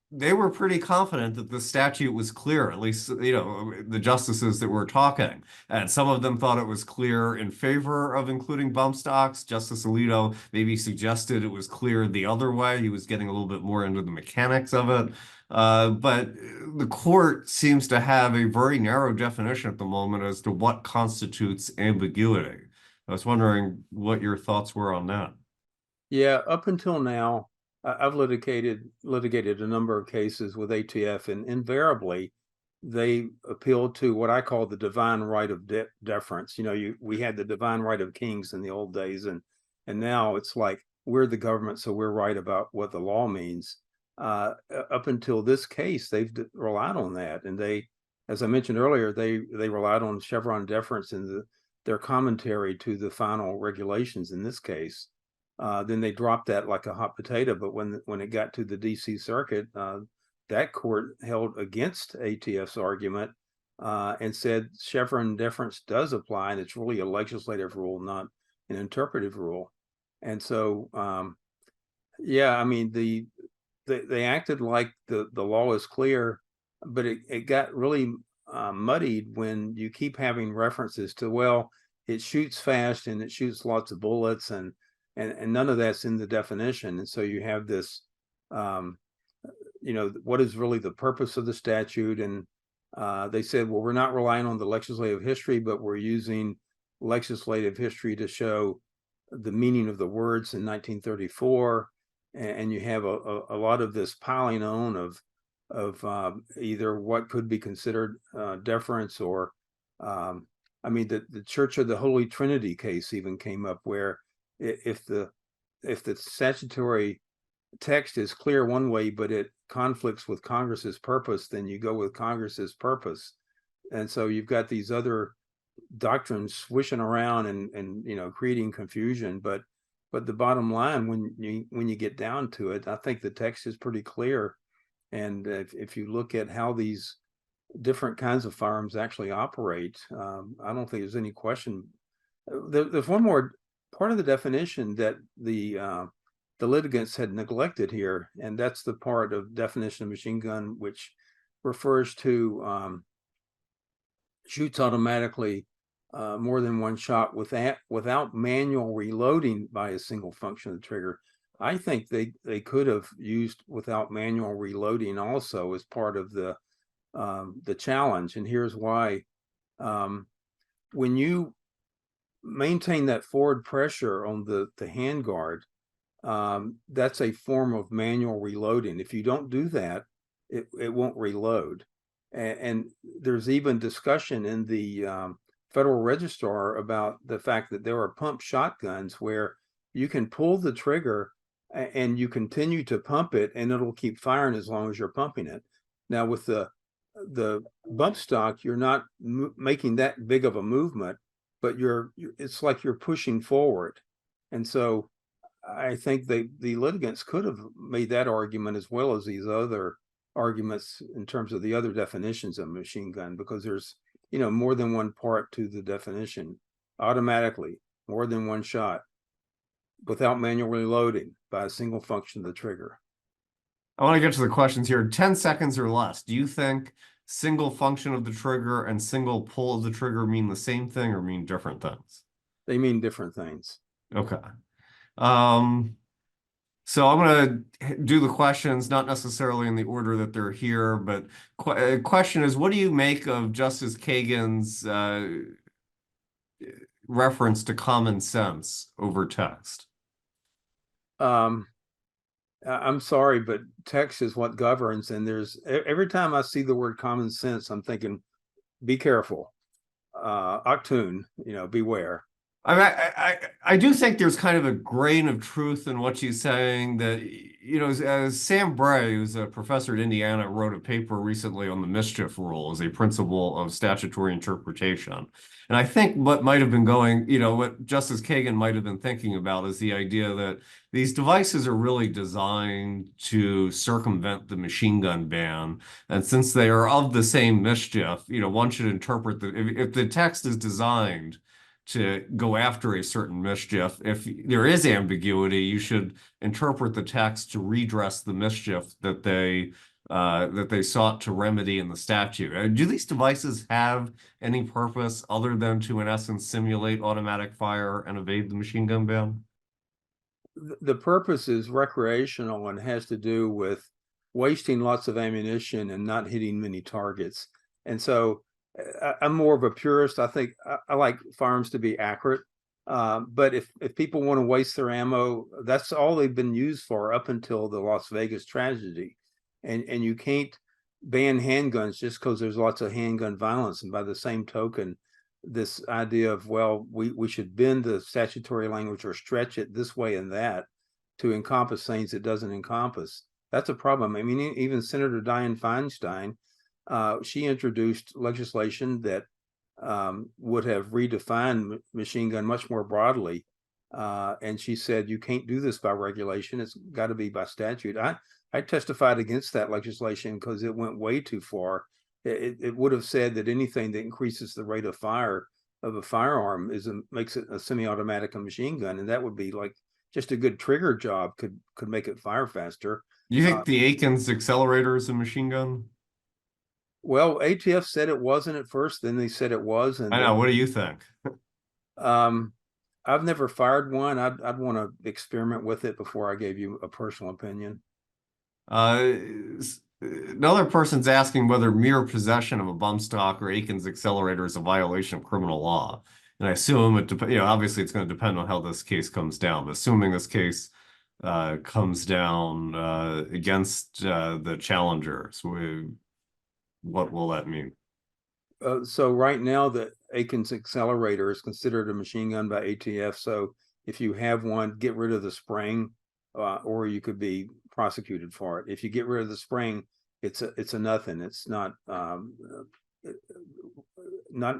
they were pretty confident that the statute was clear, at least, the justices that were talking. And some of them thought it was clear in favor of including bump stocks. Justice Alito maybe suggested it was clear the other way. He was getting a little bit more into the mechanics of it. But the court seems to have a very narrow definition at the moment as to what constitutes ambiguity. I was wondering what your thoughts were on that. Yeah, up until now, I've litigated a number of cases with ATF, and invariably they appealed to what I call the divine right of deference. We had the divine right of kings in the old days, and now it's like we're the government, so we're right about what the law means. Up until this case, they've relied on that, and they, as I mentioned earlier, they relied on Chevron deference in their commentary to the final regulations in this case. Then they dropped that like a hot potato. But when it got to the DC Circuit, that court held against ATF's argument and said Chevron deference does apply, and it's really a legislative rule, not an interpretive rule. And so, yeah, I mean, they acted like the law is clear, but it got really muddied when you keep having references to, well, it shoots fast and it shoots lots of bullets, and none of that's in the definition. And so you have this, what is really the purpose of the statute? And they said, well, we're not relying on the legislative history, but we're using legislative history to show the meaning of the words in 1934. And you have a lot of this piling on of either what could be considered deference or, the Church of the Holy Trinity case even came up, where if the statutory text is clear one way, but it conflicts with Congress's purpose, then you go with Congress's purpose. And so you've got these other doctrines swishing around and creating confusion. But the bottom line, when you get down to it, I think the text is pretty clear. And if you look at how these different kinds of firearms actually operate, I don't think there's any question. There's one more part of the definition that the the litigants had neglected here, and that's the part of definition of machine gun which refers to shoots automatically more than one shot without manual reloading by a single function of the trigger. I think they could have used without manual reloading also as part of the challenge, and here's why. When you maintain that forward pressure on the handguard, that's a form of manual reloading. If you don't do that, it won't reload. And there's even discussion in the Federal Register about the fact that there are pump shotguns where you can pull the trigger and you continue to pump it and it'll keep firing as long as you're pumping it. Now with the bump stock, you're not making that big of a movement, but it's like you're pushing forward. And so I think the litigants could have made that argument as well as these other arguments in terms of the other definitions of machine gun, because there's, more than one part to the definition. Automatically, more than one shot, without manual reloading by a single function of the trigger. I want to get to the questions here. 10 seconds or less. Do you think single function of the trigger and single pull of the trigger mean the same thing or mean different things? They mean different things. Okay. So I'm going to do the questions, not necessarily in the order that they're here, but question is, what do you make of Justice Kagan's reference to common sense over text? I'm sorry, but text is what governs, and there's every time I see the word common sense, I'm thinking, be careful. Octune, beware. I do think there's kind of a grain of truth in what she's saying that, as Sam Bray, who's a professor at Indiana, wrote a paper recently on the mischief rule as a principle of statutory interpretation. And I think what might have been what Justice Kagan might have been thinking about is the idea that these devices are really designed to circumvent the machine gun ban. And since they are of the same mischief, one should interpret if the text is designed to go after a certain mischief, if there is ambiguity, you should interpret the text to redress the mischief that they sought to remedy in the statute. Do these devices have any purpose other than to, in essence, simulate automatic fire and evade the machine gun ban? The purpose is recreational and has to do with wasting lots of ammunition and not hitting many targets. And so I'm more of a purist. I think I like firearms to be accurate. But if people want to waste their ammo, that's all they've been used for up until the Las Vegas tragedy. And you can't ban handguns just because there's lots of handgun violence. And by the same token, this idea of, well, we should bend the statutory language or stretch it this way and that to encompass things it doesn't encompass. That's a problem. I mean, even Senator Dianne Feinstein, she introduced legislation that would have redefined machine gun much more broadly. And she said, you can't do this by regulation. It's got to be by statute. I testified against that legislation because it went way too far. It would have said that anything that increases the rate of fire of a firearm makes it a semi-automatic machine gun. And that would be like just a good trigger job could make it fire faster. You think the Aikens accelerator is a machine gun? Well, ATF said it wasn't at first, then they said it was. And I know. What do you think? I've never fired one. I'd want to experiment with it before I gave you a personal opinion. Another person's asking whether mere possession of a bump stock or Aikens accelerator is a violation of criminal law. And I assume obviously it's going to depend on how this case comes down. But assuming this case comes down against the challengers, what will that mean? So right now, the Aikens accelerator is considered a machine gun by ATF. So if you have one, get rid of the spring, or you could be prosecuted for it. If you get rid of the spring, it's a nothing. It's not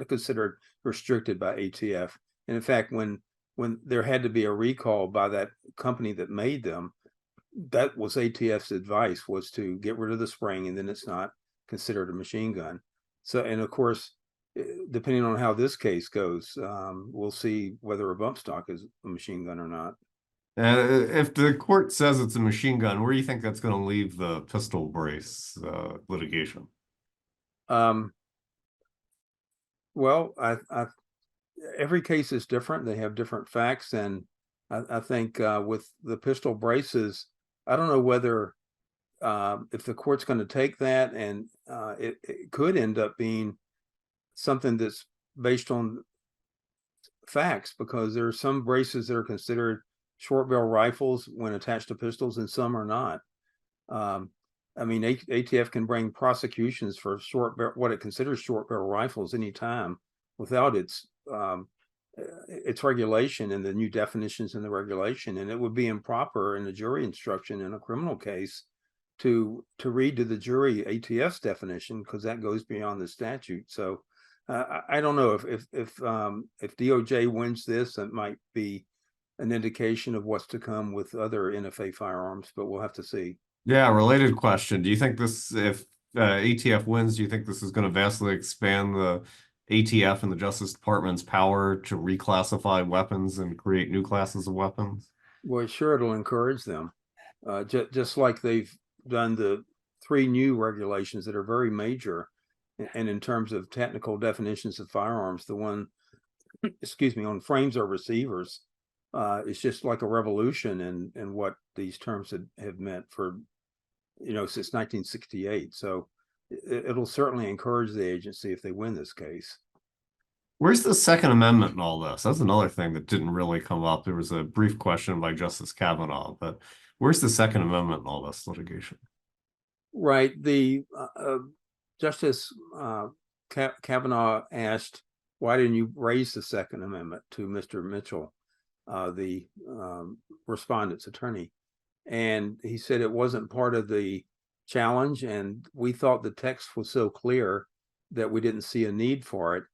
considered restricted by ATF. And in fact, when there had to be a recall by that company that made them, that was ATF's advice, was to get rid of the spring, and then it's not considered a machine gun. So, and of course, depending on how this case goes, we'll see whether a bump stock is a machine gun or not. If the court says it's a machine gun, where do you think that's going to leave the pistol brace litigation? Well, every case is different. They have different facts, and I think with the pistol braces, I don't know whether if the court's going to take that, and it could end up being something that's based on facts, because there are some braces that are considered short barrel rifles when attached to pistols, and some are not. I mean, ATF can bring prosecutions for what it considers short barrel rifles anytime without its regulation and the new definitions in the regulation, and it would be improper in a jury instruction in a criminal case to read to the jury ATF's definition, because that goes beyond the statute. So I don't know if DOJ wins this, it might be an indication of what's to come with other NFA firearms, but we'll have to see. Yeah, related question. Do you think this, if ATF wins, do you think this is going to vastly expand the ATF and the Justice Department's power to reclassify weapons and create new classes of weapons? Well, sure, it'll encourage them, just like they've done the 3 new regulations that are very major, and in terms of technical definitions of firearms, the one, excuse me, on frames or receivers, it's just like a revolution in what these terms have meant for, since 1968. So it'll certainly encourage the agency if they win this case. Where's the Second Amendment in all this? That's another thing that didn't really come up. There was a brief question by Justice Kavanaugh, but where's the Second Amendment in all this litigation? Right. The Justice Kavanaugh asked, why didn't you raise the Second Amendment to Mr. Mitchell, the respondent's attorney? And he said it wasn't part of the challenge, and we thought the text was so clear that we didn't see a need for it.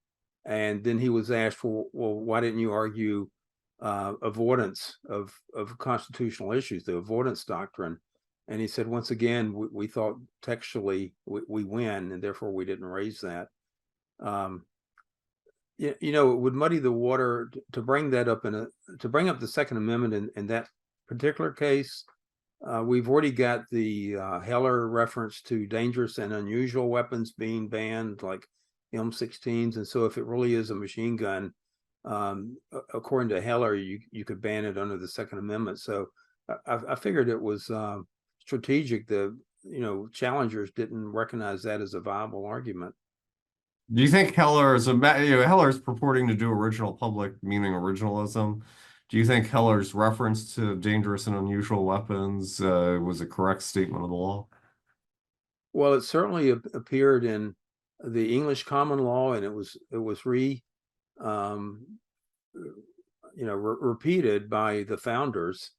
And then he was asked, well, why didn't you argue avoidance of constitutional issues, the avoidance doctrine? And he said, once again, we thought textually we win, and therefore we didn't raise that. It would muddy the water to bring that up to bring up the Second Amendment in that particular case. We've already got the Heller reference to dangerous and unusual weapons being banned, like M16s, and so if it really is a machine gun, according to Heller, you could ban it under the Second Amendment. So I figured it was strategic. The challengers didn't recognize that as a viable argument. Do you think Heller is Heller is purporting to do original public meaning originalism? Do you think Heller's reference to dangerous and unusual weapons was a correct statement of the law? Well, it certainly appeared in the English common law, and it was repeated by the founders.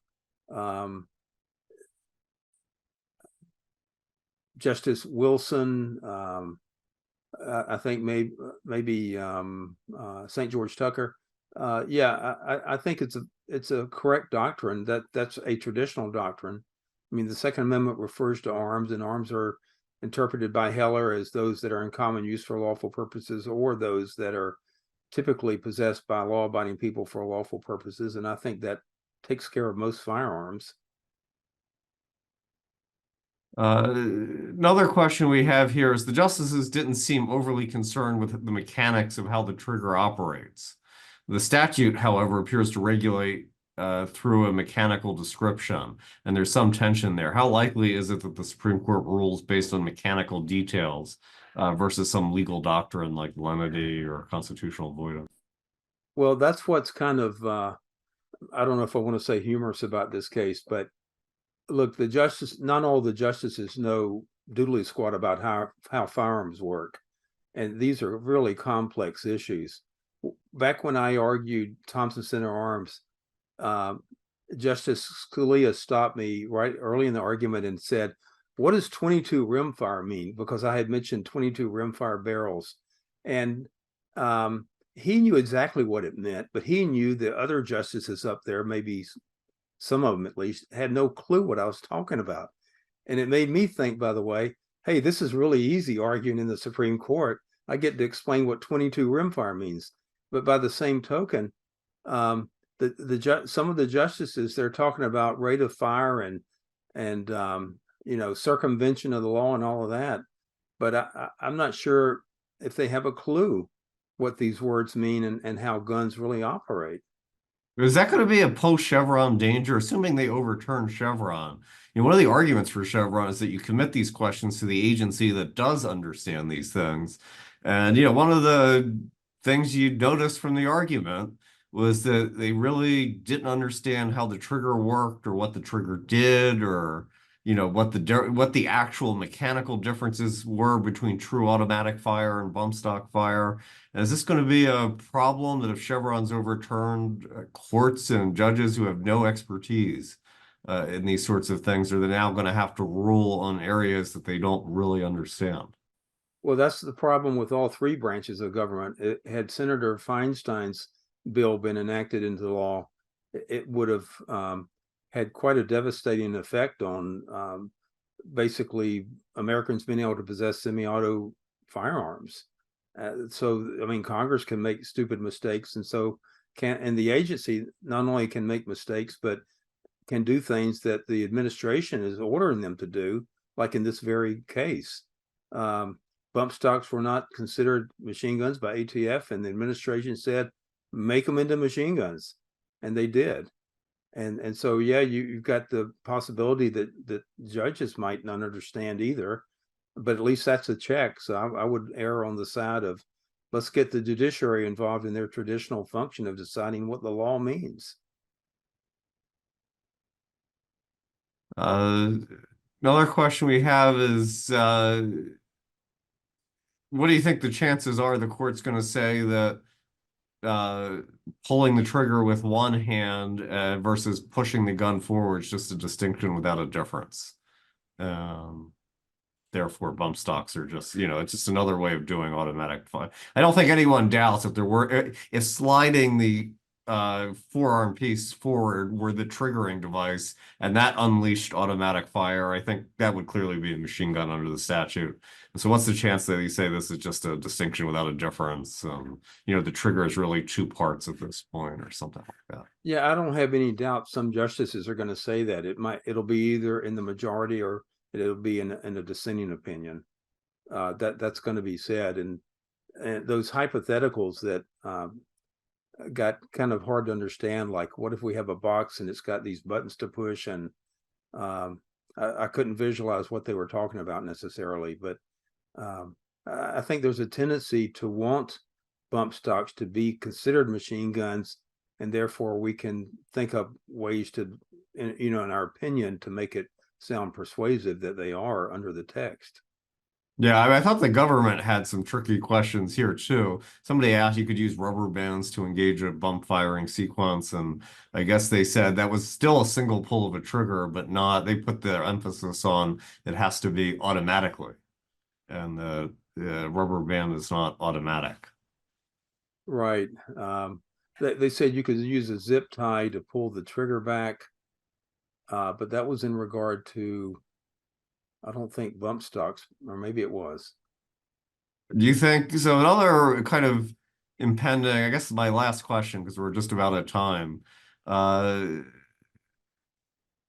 Justice Wilson, I think maybe St. George Tucker. I think it's a correct doctrine. That's a traditional doctrine. I mean, the Second Amendment refers to arms, and arms are interpreted by Heller as those that are in common use for lawful purposes, or those that are typically possessed by law-abiding people for lawful purposes. And I think that takes care of most firearms. Another question we have here is the justices didn't seem overly concerned with the mechanics of how the trigger operates. The statute, however, appears to regulate through a mechanical description, and there's some tension there. How likely is it that the Supreme Court rules based on mechanical details versus some legal doctrine like lenity or constitutional avoidance? Well, that's what's kind of, I don't know if I want to say humorous about this case, but look, not all the justices know doodly squat about how firearms work. And these are really complex issues. Back when I argued Thompson Center Arms, Justice Scalia stopped me right early in the argument and said, what does 22 rimfire mean? Because I had mentioned 22 rimfire barrels. And he knew exactly what it meant, but he knew the other justices up there, maybe some of them at least, had no clue what I was talking about. And it made me think, by the way, hey, this is really easy arguing in the Supreme Court. I get to explain what 22 rimfire means. But by the same token, some of the justices, they're talking about rate of fire and circumvention of the law and all of that. But I'm not sure if they have a clue what these words mean and how guns really operate. Is that going to be a post-Chevron danger, assuming they overturn Chevron? One of the arguments for Chevron is that you commit these questions to the agency that does understand these things. And, one of the things you noticed from the argument was that they really didn't understand how the trigger worked or what the trigger did or, what the actual mechanical differences were between true automatic fire and bump stock fire. And is this going to be a problem that if Chevron's overturned, courts and judges who have no expertise in these sorts of things are now going to have to rule on areas that they don't really understand? Well, that's the problem with all three branches of government. Had Senator Feinstein's bill been enacted into law, it would have had quite a devastating effect on basically Americans being able to possess semi-auto firearms. So, I mean, Congress can make stupid mistakes, and the agency not only can make mistakes, but can do things that the administration is ordering them to do, like in this very case. Bump stocks were not considered machine guns by ATF, and the administration said, make them into machine guns, and they did. And so, yeah, you've got the possibility that judges might not understand either, but at least that's a check. So I would err on the side of let's get the judiciary involved in their traditional function of deciding what the law means. Another question we have is, what do you think the chances are the court's going to say that pulling the trigger with one hand versus pushing the gun forward is just a distinction without a difference? Therefore, bump stocks are just, it's just another way of doing automatic fire. I don't think anyone doubts if sliding the forearm piece forward were the triggering device and that unleashed automatic fire, I think that would clearly be a machine gun under the statute. And so what's the chance that you say this is just a distinction without a difference? The trigger is really two parts at this point or something like that. Yeah, I don't have any doubt some justices are going to say that. It'll be either in the majority or it'll be in a dissenting opinion. That's going to be said. And those hypotheticals that got kind of hard to understand, like what if we have a box and it's got these buttons to push, and I couldn't visualize what they were talking about necessarily, but I think there's a tendency to want bump stocks to be considered machine guns, and therefore we can think up ways to, in our opinion, to make it sound persuasive that they are under the text. Yeah, I thought the government had some tricky questions here too. Somebody asked you could use rubber bands to engage a bump firing sequence, and I guess they said that was still a single pull of a trigger, but they put their emphasis on it has to be automatically, and the rubber band is not automatic. Right. They said you could use a zip tie to pull the trigger back, but that was in regard to, I don't think bump stocks, or maybe it was. Do you think so? Another kind of impending, I guess my last question, because we're just about at time. So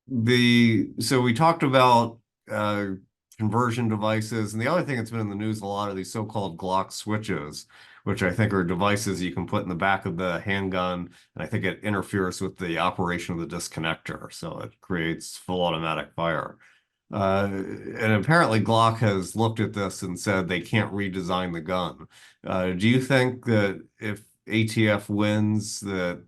we talked about conversion devices, and the other thing that's been in the news a lot are these so-called Glock switches, which I think are devices you can put in the back of the handgun, and I think it interferes with the operation of the disconnector, so it creates full automatic fire. And apparently Glock has looked at this and said they can't redesign the gun. Do you think that if ATF wins, that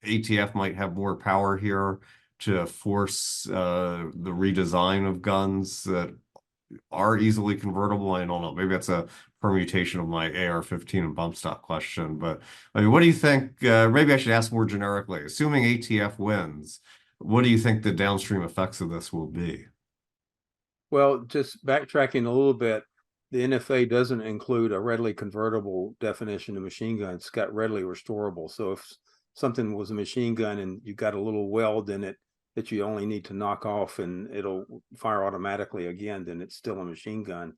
ATF might have more power here to force the redesign of guns that are easily convertible? I don't know. Maybe that's a permutation of my AR-15 and bump stock question. But I mean, what do you think? Maybe I should ask more generically. Assuming ATF wins, what do you think the downstream effects of this will be? Well, just backtracking a little bit, the NFA doesn't include a readily convertible definition of machine gun. It's got readily restorable. So if something was a machine gun and you got a little weld in it that you only need to knock off and it'll fire automatically again, then it's still a machine gun.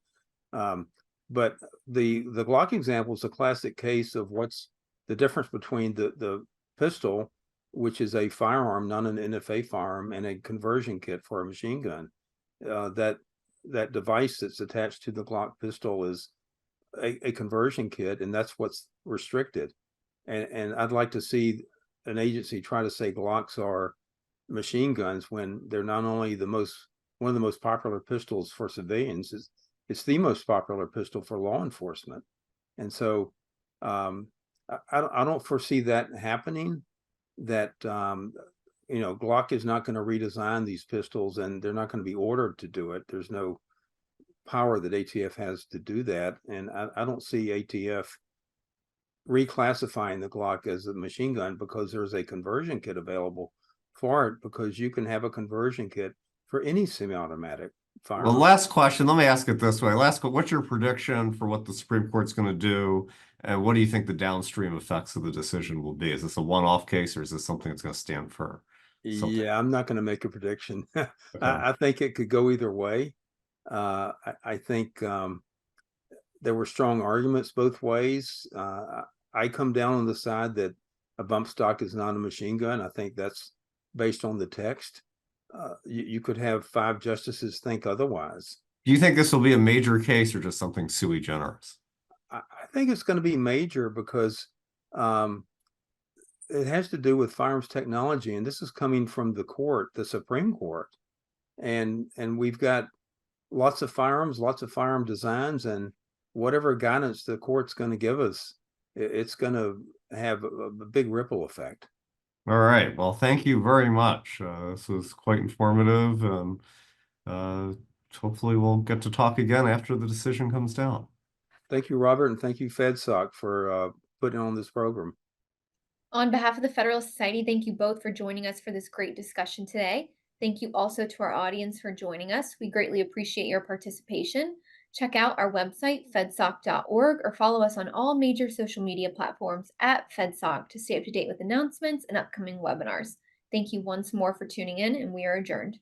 But the Glock example is a classic case of what's the difference between the pistol which is a firearm, not an NFA firearm, and a conversion kit for a machine gun. That device that's attached to the Glock pistol is a conversion kit, and that's what's restricted. And I'd like to see an agency try to say Glocks are machine guns when they're not only one of the most popular pistols for civilians, it's the most popular pistol for law enforcement. And so I don't foresee that happening. That Glock is not going to redesign these pistols, and they're not going to be ordered to do it. There's no power that ATF has to do that, and I don't see ATF reclassifying the Glock as a machine gun because there's a conversion kit available for it, because you can have a conversion kit for any semi-automatic firearm. Well, last question, let me ask it this way. What's your prediction for what the Supreme Court's going to do? And what do you think the downstream effects of the decision will be? Is this a one-off case, or is this something that's going to stand for something? Yeah, I'm not going to make a prediction. Okay. I think it could go either way. I think there were strong arguments both ways. I come down on the side that a bump stock is not a machine gun. I think that's based on the text. You could have 5 justices think otherwise. Do you think this will be a major case or just something sui generis? I think it's going to be major because it has to do with firearms technology, and this is coming from the Supreme Court, and we've got lots of firearms, lots of firearm designs, and whatever guidance the court's going to give us, it's going to have a big ripple effect. All right. Well, thank you very much. This was quite informative, and hopefully we'll get to talk again after the decision comes down. Thank you, Robert, and thank you, FedSoc, for putting on this program. On behalf of the Federalist Society, thank you both for joining us for this great discussion today. Thank you also to our audience for joining us. We greatly appreciate your participation. Check out our website, fedsoc.org, or follow us on all major social media platforms at FedSoc to stay up to date with announcements and upcoming webinars. Thank you once more for tuning in, and we are adjourned.